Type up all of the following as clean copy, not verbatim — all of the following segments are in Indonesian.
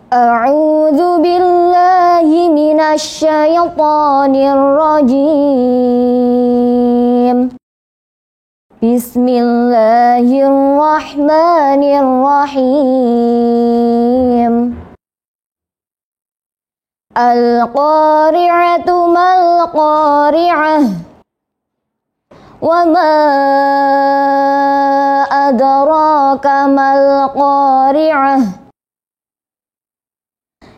A'udzu billahi minasy syaithanir rajim. Bismillahirrahmanirrahim. Al-qari'atu mal-qari'ah. Wa ma adraka mal-qari'ah.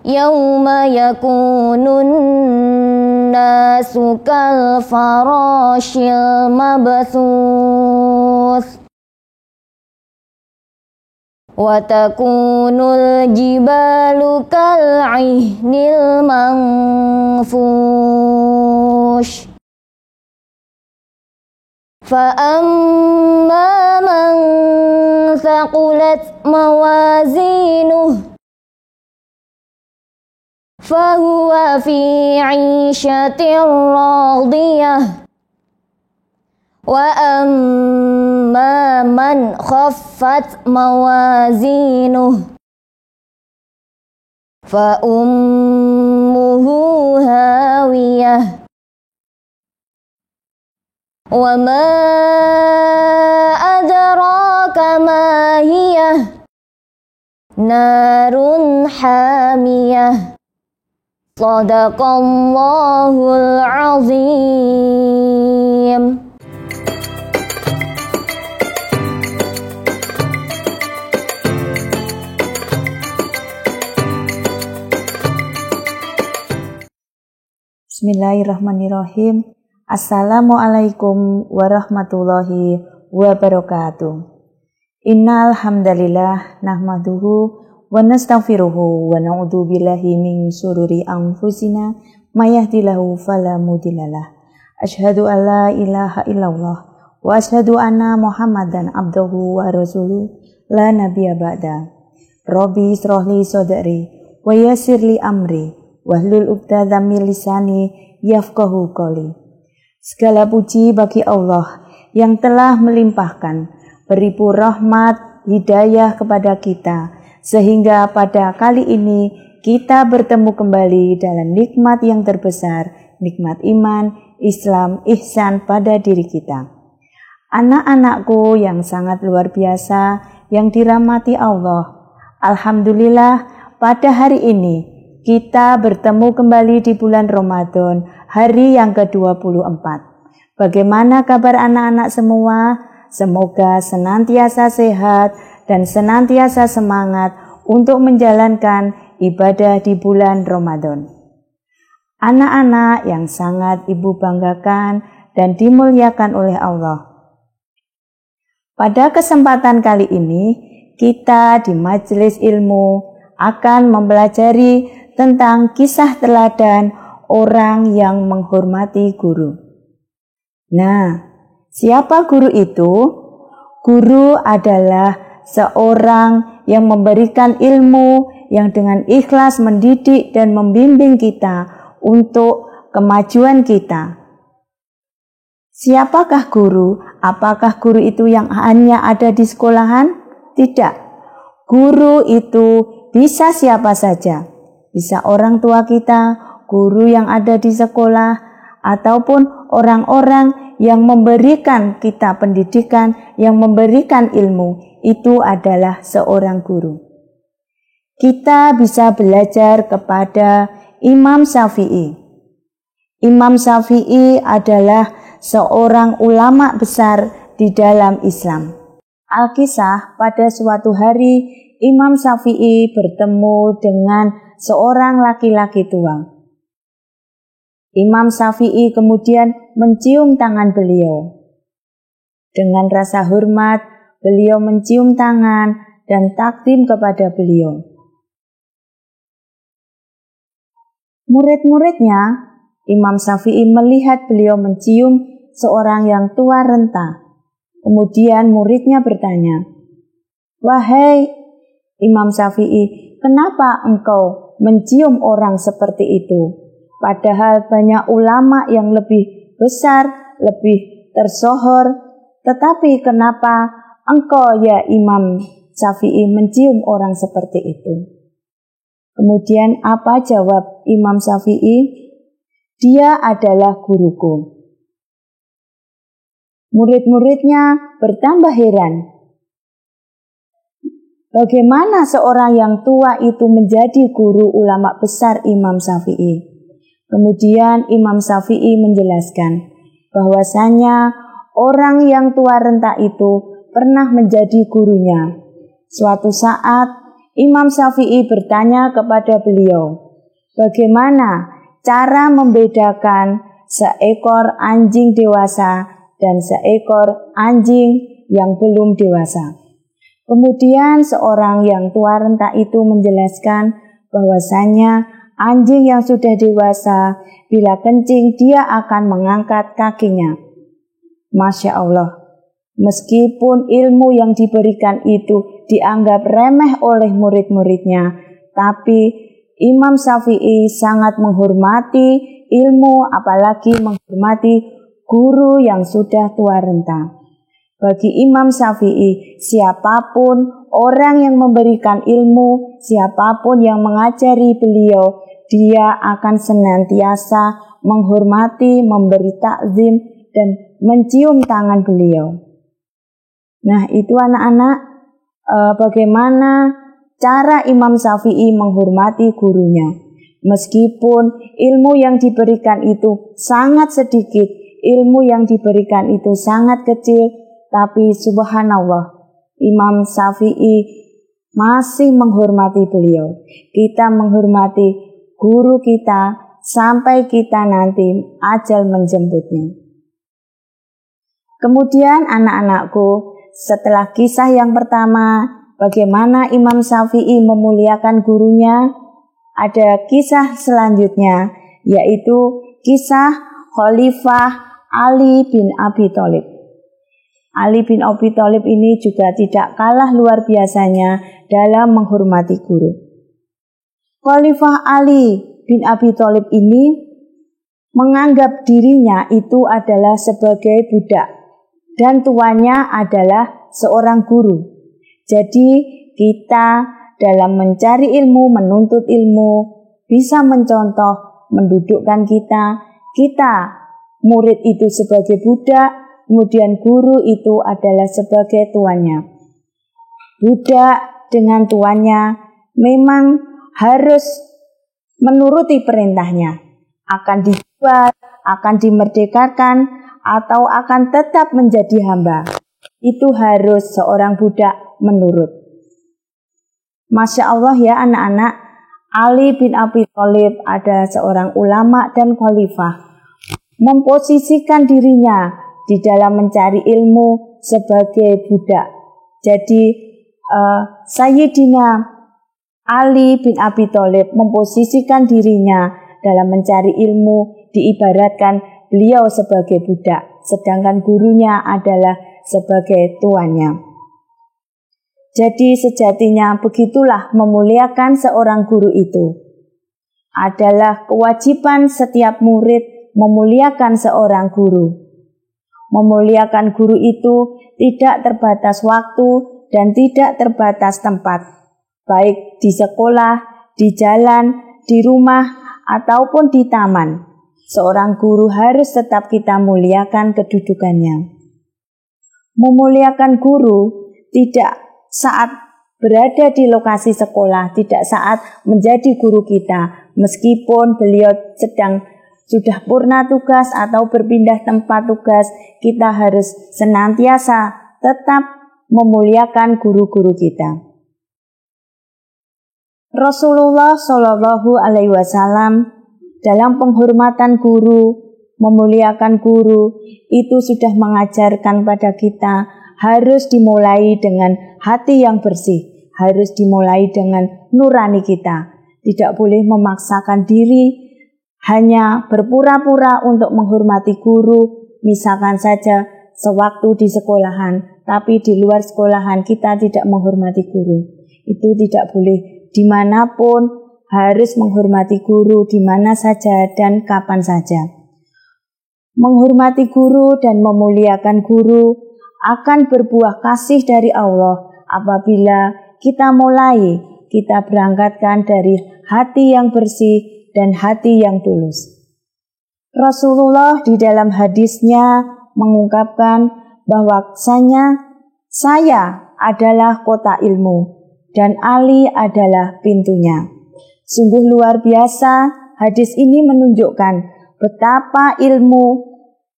Yauma yakunun nasu kal farashil mabthus wa takunul jibalu kal ihnil manfush fa amma man thaqulat mawazinuh fahuwa fi 'ishatin radiyah wa amma man khaffat mawazinuh fa ummuhu hawiyah wa ma adraka ma hiyah narun hamiyah. Shadaqallahul azim. Bismillahirrahmanirrahim. Assalamualaikum warahmatullahi wabarakatuh. Innal hamdalillah nahmaduhu wa nastaghfiruhu wa na'udzu billahi min syururi anfusina may yahdihillahu fala mudhillalah. Asyhadu an la ilaha illallah wa asyhadu anna Muhammadan abduhu wa rasuluh la nabiyya ba'da. Rabbi ishrah li sadri wa yassir li amri wahlul 'uqdatam min lisani yafqahu qawli. Segala puji bagi Allah yang telah melimpahkan beribu rahmat hidayah kepada kita, sehingga pada kali ini kita bertemu kembali dalam nikmat yang terbesar, nikmat iman, Islam, ihsan pada diri kita. Anak-anakku yang sangat luar biasa, yang dirahmati Allah, alhamdulillah pada hari ini kita bertemu kembali di bulan Ramadan, hari yang ke-24. Bagaimana kabar anak-anak semua? Semoga senantiasa sehat dan senantiasa semangat untuk menjalankan ibadah di bulan Ramadan. Anak-anak yang sangat Ibu banggakan dan dimuliakan oleh Allah. Pada kesempatan kali ini, kita di majelis ilmu akan mempelajari tentang kisah teladan orang yang menghormati guru. Nah, siapa guru itu? Guru adalah seorang yang memberikan ilmu, yang dengan ikhlas mendidik dan membimbing kita untuk kemajuan kita. Siapakah guru? Apakah guru itu yang hanya ada di sekolahan? Tidak. Guru itu bisa siapa saja. Bisa orang tua kita, guru yang ada di sekolah, ataupun orang-orang yang memberikan kita pendidikan, yang memberikan ilmu. Itu adalah seorang guru. Kita bisa belajar kepada Imam Syafi'i. Imam Syafi'i adalah seorang ulama besar di dalam Islam. Alkisah, pada suatu hari Imam Syafi'i bertemu dengan seorang laki-laki tua. Imam Syafi'i kemudian mencium tangan beliau. Dengan rasa hormat, beliau mencium tangan dan takdim kepada beliau. Murid-muridnya, Imam Syafi'i melihat beliau mencium seorang yang tua renta. Kemudian muridnya bertanya, "Wahai Imam Syafi'i, kenapa engkau mencium orang seperti itu? Padahal banyak ulama yang lebih besar, lebih tersohor, tetapi kenapa engkau ya Imam Syafi'i mencium orang seperti itu?" Kemudian apa jawab Imam Syafi'i? Dia adalah guruku. Murid-muridnya bertambah heran. Bagaimana seorang yang tua itu menjadi guru ulama besar Imam Syafi'i? Kemudian Imam Syafi'i menjelaskan bahwasanya orang yang tua renta itu pernah menjadi gurunya. Suatu saat Imam Syafi'i bertanya kepada beliau, bagaimana cara membedakan seekor anjing dewasa dan seekor anjing yang belum dewasa? Kemudian seorang yang tua renta itu menjelaskan bahwasanya anjing yang sudah dewasa bila kencing dia akan mengangkat kakinya. Masya Allah, meskipun ilmu yang diberikan itu dianggap remeh oleh murid-muridnya, tapi Imam Syafi'i sangat menghormati ilmu, apalagi menghormati guru yang sudah tua renta. Bagi Imam Syafi'i, siapapun orang yang memberikan ilmu, siapapun yang mengajari beliau, dia akan senantiasa menghormati, memberi takzim, dan mencium tangan beliau. Nah, itu anak-anak, bagaimana cara Imam Syafi'i menghormati gurunya. Meskipun ilmu yang diberikan itu sangat sedikit, ilmu yang diberikan itu sangat kecil, tapi subhanallah, Imam Syafi'i masih menghormati beliau. Kita menghormati guru kita sampai kita nanti ajal menjemputnya. Kemudian anak-anakku, setelah kisah yang pertama, bagaimana Imam Syafi'i memuliakan gurunya, ada kisah selanjutnya, yaitu kisah Khalifah Ali bin Abi Thalib. Ali bin Abi Thalib ini juga tidak kalah luar biasanya dalam menghormati guru. Khalifah Ali bin Abi Thalib ini menganggap dirinya itu adalah sebagai budak dan tuannya adalah seorang guru. Jadi kita dalam mencari ilmu, menuntut ilmu, bisa mencontoh, mendudukkan kita murid itu sebagai budak, kemudian guru itu adalah sebagai tuannya. Budak dengan tuannya memang harus menuruti perintahnya. Akan dijual, akan dimerdekakan, atau akan tetap menjadi hamba. Itu harus seorang budak menurut. Masya Allah ya anak-anak, Ali bin Abi Thalib adalah seorang ulama dan khalifah. Memposisikan dirinya di dalam mencari ilmu sebagai budak. Jadi Sayyidina Ali bin Abi Thalib memposisikan dirinya dalam mencari ilmu, diibaratkan beliau sebagai budak, sedangkan gurunya adalah sebagai tuannya. Jadi sejatinya begitulah memuliakan seorang guru itu. Adalah kewajiban setiap murid memuliakan seorang guru. Memuliakan guru itu tidak terbatas waktu dan tidak terbatas tempat, baik di sekolah, di jalan, di rumah, ataupun di taman. Seorang guru harus tetap kita muliakan kedudukannya. Memuliakan guru tidak saat berada di lokasi sekolah, tidak saat menjadi guru kita, meskipun beliau sudah purna tugas atau berpindah tempat tugas, kita harus senantiasa tetap memuliakan guru-guru kita. Rasulullah Shallallahu Alaihi Wasallam dalam penghormatan guru, memuliakan guru, itu sudah mengajarkan pada kita harus dimulai dengan hati yang bersih, harus dimulai dengan nurani kita. Tidak boleh memaksakan diri, hanya berpura-pura untuk menghormati guru, misalkan saja sewaktu di sekolahan, tapi di luar sekolahan kita tidak menghormati guru. Itu tidak boleh. Dimanapun harus menghormati guru, di mana saja dan kapan saja. Menghormati guru dan memuliakan guru akan berbuah kasih dari Allah apabila kita mulai kita berangkatkan dari hati yang bersih dan hati yang tulus. Rasulullah di dalam hadisnya mengungkapkan bahwasanya saya adalah kota ilmu dan Ali adalah pintunya. Sungguh luar biasa, hadis ini menunjukkan betapa ilmu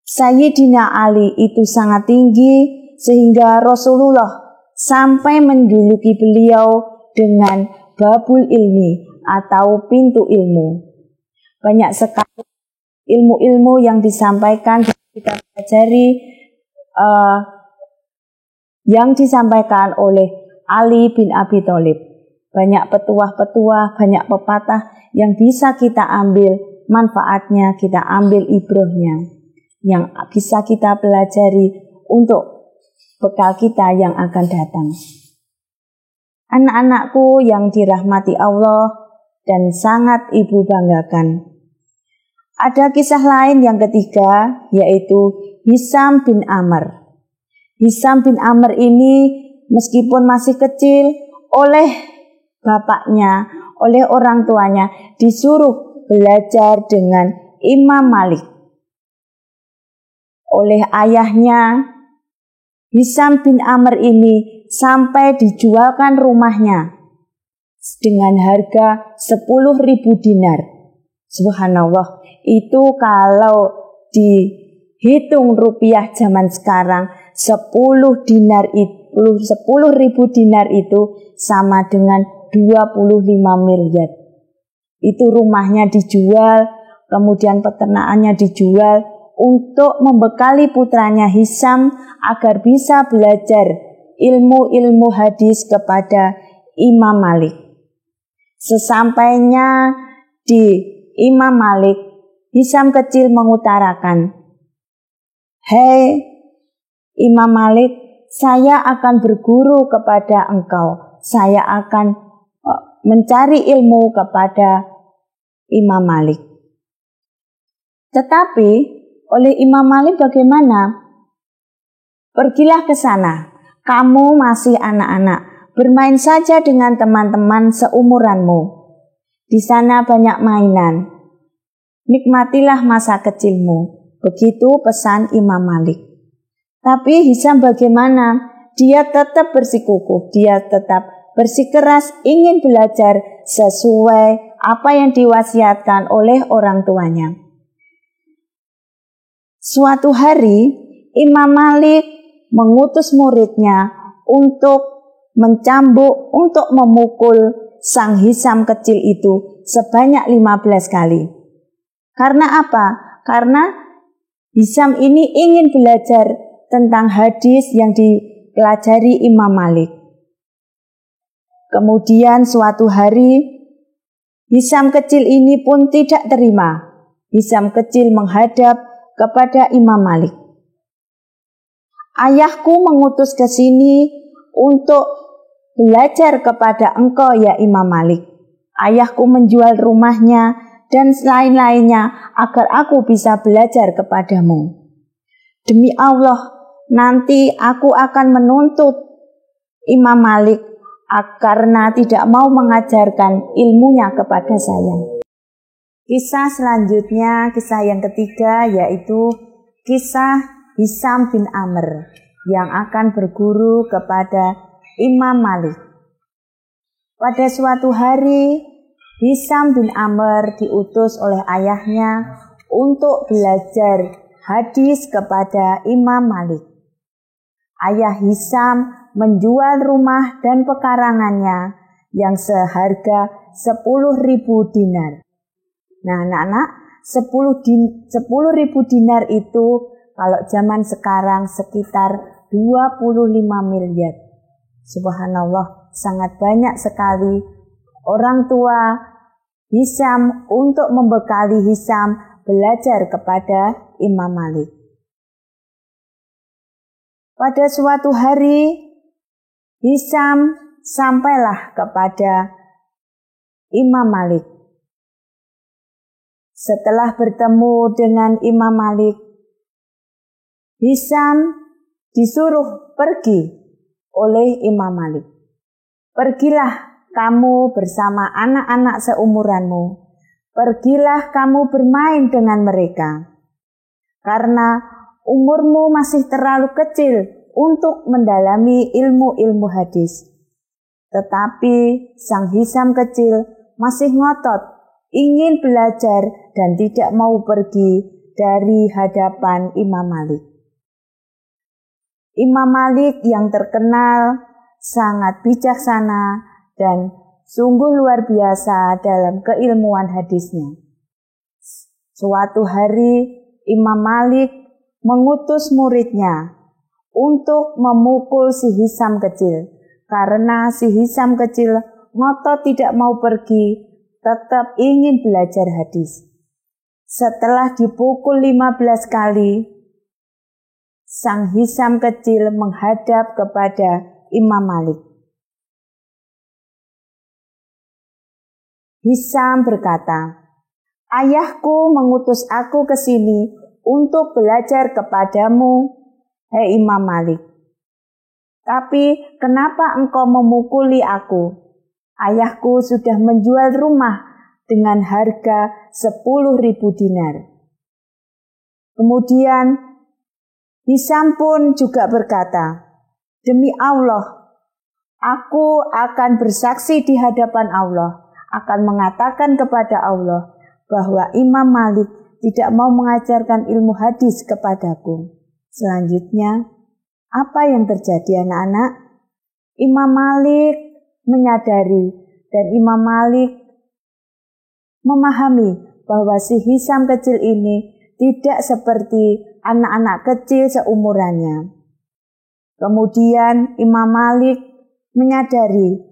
Sayyidina Ali itu sangat tinggi sehingga Rasulullah sampai menjuluki beliau dengan babul ilmi atau pintu ilmu. Banyak sekali ilmu-ilmu yang disampaikan kita pelajari yang disampaikan oleh Ali bin Abi Thalib. Banyak petuah-petuah, banyak pepatah yang bisa kita ambil manfaatnya, kita ambil ibrahnya, yang bisa kita pelajari untuk bekal kita yang akan datang. Anak-anakku yang dirahmati Allah dan sangat ibu banggakan. Ada kisah lain yang ketiga, yaitu Hisam bin Amr. Hisam bin Amr ini meskipun masih kecil, oleh bapaknya, oleh orang tuanya disuruh belajar dengan Imam Malik. Oleh ayahnya, Hisam bin Amr ini sampai dijualkan rumahnya dengan harga 10.000 dinar. Subhanallah, itu kalau dihitung rupiah zaman sekarang 10.000 dinar itu sama dengan 25 miliar. Itu rumahnya dijual, kemudian peternakannya dijual untuk membekali putranya Hisam agar bisa belajar ilmu-ilmu hadis kepada Imam Malik. Sesampainya di Imam Malik, Hisam kecil mengutarakan, "Hei Imam Malik, saya akan berguru kepada engkau. Saya akan mencari ilmu kepada Imam Malik." Tetapi oleh Imam Malik bagaimana? "Pergilah ke sana. Kamu masih anak-anak. Bermain saja dengan teman-teman seumuranmu. Di sana banyak mainan. Nikmatilah masa kecilmu." Begitu pesan Imam Malik. Tapi Hisam bagaimana? Dia tetap bersikukuh, dia tetap bersikeras ingin belajar sesuai apa yang diwasiatkan oleh orang tuanya. Suatu hari Imam Malik mengutus muridnya untuk mencambuk, untuk memukul sang Hisam kecil itu sebanyak 15 kali. Karena apa? Karena Hisam ini ingin belajar tentang hadis yang dipelajari Imam Malik. Kemudian suatu hari Hisam kecil ini pun tidak terima. Hisam kecil menghadap kepada Imam Malik. "Ayahku mengutus ke sini untuk belajar kepada engkau ya Imam Malik. Ayahku menjual rumahnya dan lain-lainnya agar aku bisa belajar kepadamu. Demi Allah, nanti aku akan menuntut Imam Malik karena tidak mau mengajarkan ilmunya kepada saya." Kisah selanjutnya, kisah yang ketiga, yaitu kisah Hisam bin Amr yang akan berguru kepada Imam Malik. Pada suatu hari, Hisam bin Amr diutus oleh ayahnya untuk belajar hadis kepada Imam Malik. Ayah Hisam menjual rumah dan pekarangannya yang seharga 10.000 dinar. Nah anak-anak, 10.000 dinar itu kalau zaman sekarang sekitar 25 miliar. Subhanallah, sangat banyak sekali orang tua Hisam untuk membekali Hisam belajar kepada Imam Malik. Pada suatu hari, Hisam sampailah kepada Imam Malik. Setelah bertemu dengan Imam Malik, Hisam disuruh pergi oleh Imam Malik. "Pergilah kamu bersama anak-anak seumuranmu. Pergilah kamu bermain dengan mereka. Karena umurmu masih terlalu kecil untuk mendalami ilmu-ilmu hadis. Tetapi Sang Hisam kecil masih ngotot, ingin belajar dan tidak mau pergi dari hadapan Imam Malik. Imam Malik yang terkenal sangat bijaksana dan sungguh luar biasa dalam keilmuan hadisnya. Suatu hari Imam Malik mengutus muridnya untuk memukul si Hisam kecil, karena si Hisam kecil ngotot tidak mau pergi, tetap ingin belajar hadis. Setelah dipukul 15 kali, Sang Hisam kecil menghadap kepada Imam Malik. Hisam berkata, "Ayahku mengutus aku ke sini untuk belajar kepadamu, hai Imam Malik. Tapi kenapa engkau memukuli aku? Ayahku sudah menjual rumah dengan harga 10.000 dinar." Kemudian Hisam pun juga berkata, "Demi Allah, aku akan bersaksi di hadapan Allah, akan mengatakan kepada Allah bahwa Imam Malik tidak mau mengajarkan ilmu hadis kepadaku." Selanjutnya, apa yang terjadi anak-anak? Imam Malik menyadari dan Imam Malik memahami bahwa si Hisam kecil ini tidak seperti anak-anak kecil seumurannya. Kemudian Imam Malik menyadari,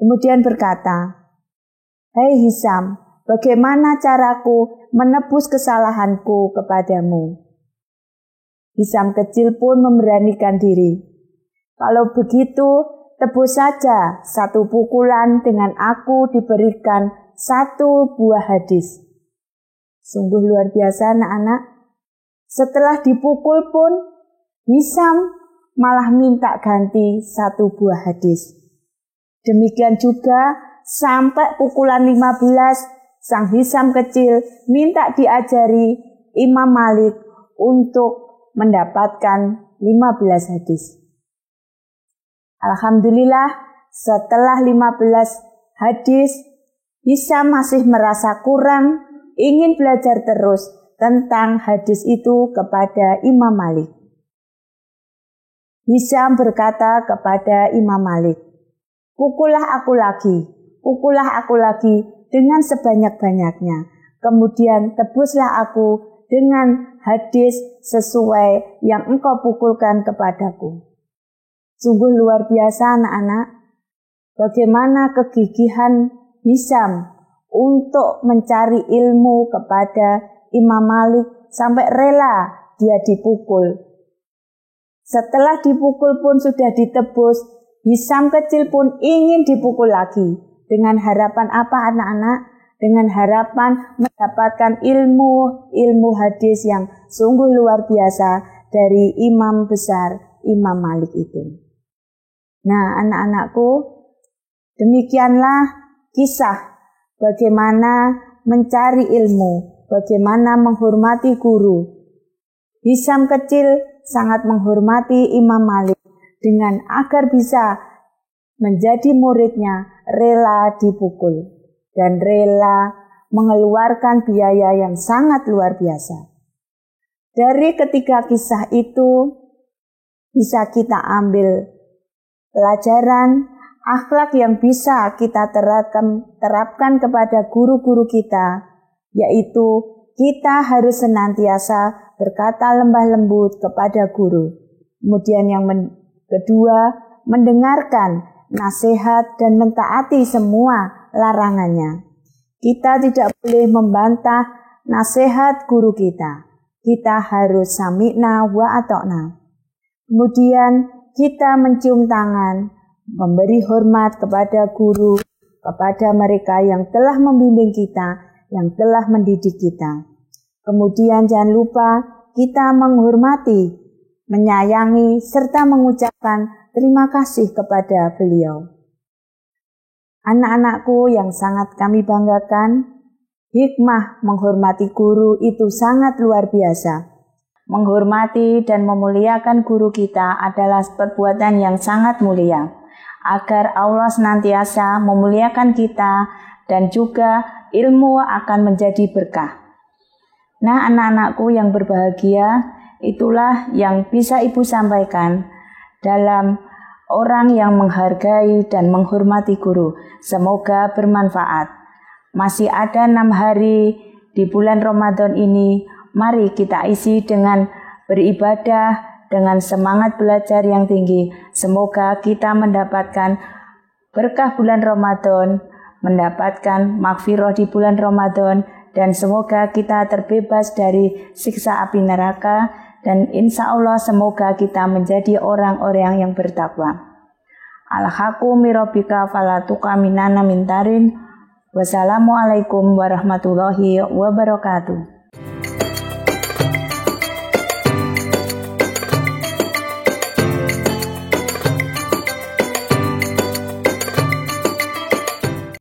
kemudian berkata, "Hai Hisam, bagaimana caraku menebus kesalahanku kepadamu?" Hisam kecil pun memberanikan diri. "Kalau begitu, tebus saja satu pukulan dengan aku diberikan 1 buah hadis." Sungguh luar biasa anak-anak. Setelah dipukul pun, Hisam malah minta ganti 1 buah hadis. Demikian juga sampai pukulan 15, Sang Hisam kecil minta diajari Imam Malik untuk mendapatkan 15 hadis. Alhamdulillah, setelah 15 hadis, Hisam masih merasa kurang, ingin belajar terus tentang hadis itu kepada Imam Malik. Hisam berkata kepada Imam Malik, pukullah aku lagi dengan sebanyak-banyaknya. Kemudian tebuslah aku dengan hadis sesuai yang engkau pukulkan kepadaku." Sungguh luar biasa anak-anak, bagaimana kegigihan Hisam untuk mencari ilmu kepada Imam Malik sampai rela dia dipukul. Setelah dipukul pun sudah ditebus, Hisam kecil pun ingin dipukul lagi. Dengan harapan apa anak-anak? Dengan harapan mendapatkan ilmu hadis yang sungguh luar biasa dari imam besar Imam Malik itu. Nah anak-anakku, demikianlah kisah bagaimana mencari ilmu, bagaimana menghormati guru. Hisam kecil sangat menghormati Imam Malik dengan agar bisa menjadi muridnya rela dipukul dan rela mengeluarkan biaya yang sangat luar biasa. Dari ketiga kisah itu bisa kita ambil pelajaran akhlak yang bisa kita terapkan kepada guru-guru kita, yaitu kita harus senantiasa berkata lembah lembut kepada guru. Kemudian yang kedua, mendengarkan nasihat dan mentaati semua larangannya. Kita tidak boleh membantah nasihat guru kita. Kita harus sami'na wa ata'na. Kemudian kita mencium tangan, memberi hormat kepada guru, kepada mereka yang telah membimbing kita, yang telah mendidik kita. Kemudian jangan lupa kita menghormati, menyayangi, serta mengucapkan terima kasih kepada beliau. Anak-anakku yang sangat kami banggakan, hikmah menghormati guru itu sangat luar biasa. Menghormati dan memuliakan guru kita adalah perbuatan yang sangat mulia, agar Allah senantiasa memuliakan kita dan juga ilmu akan menjadi berkah. Nah, anak-anakku yang berbahagia, itulah yang bisa Ibu sampaikan dalam orang yang menghargai dan menghormati guru. Semoga bermanfaat. Masih ada 6 hari di bulan Ramadan ini. Mari kita isi dengan beribadah, dengan semangat belajar yang tinggi. Semoga kita mendapatkan berkah bulan Ramadan, mendapatkan maghfirah di bulan Ramadan, dan semoga kita terbebas dari siksa api neraka. Dan insya Allah semoga kita menjadi orang-orang yang bertakwa. Al-haqqu mirabbika fala tuqaminana mintarin. Wassalamualaikum warahmatullahi wabarakatuh.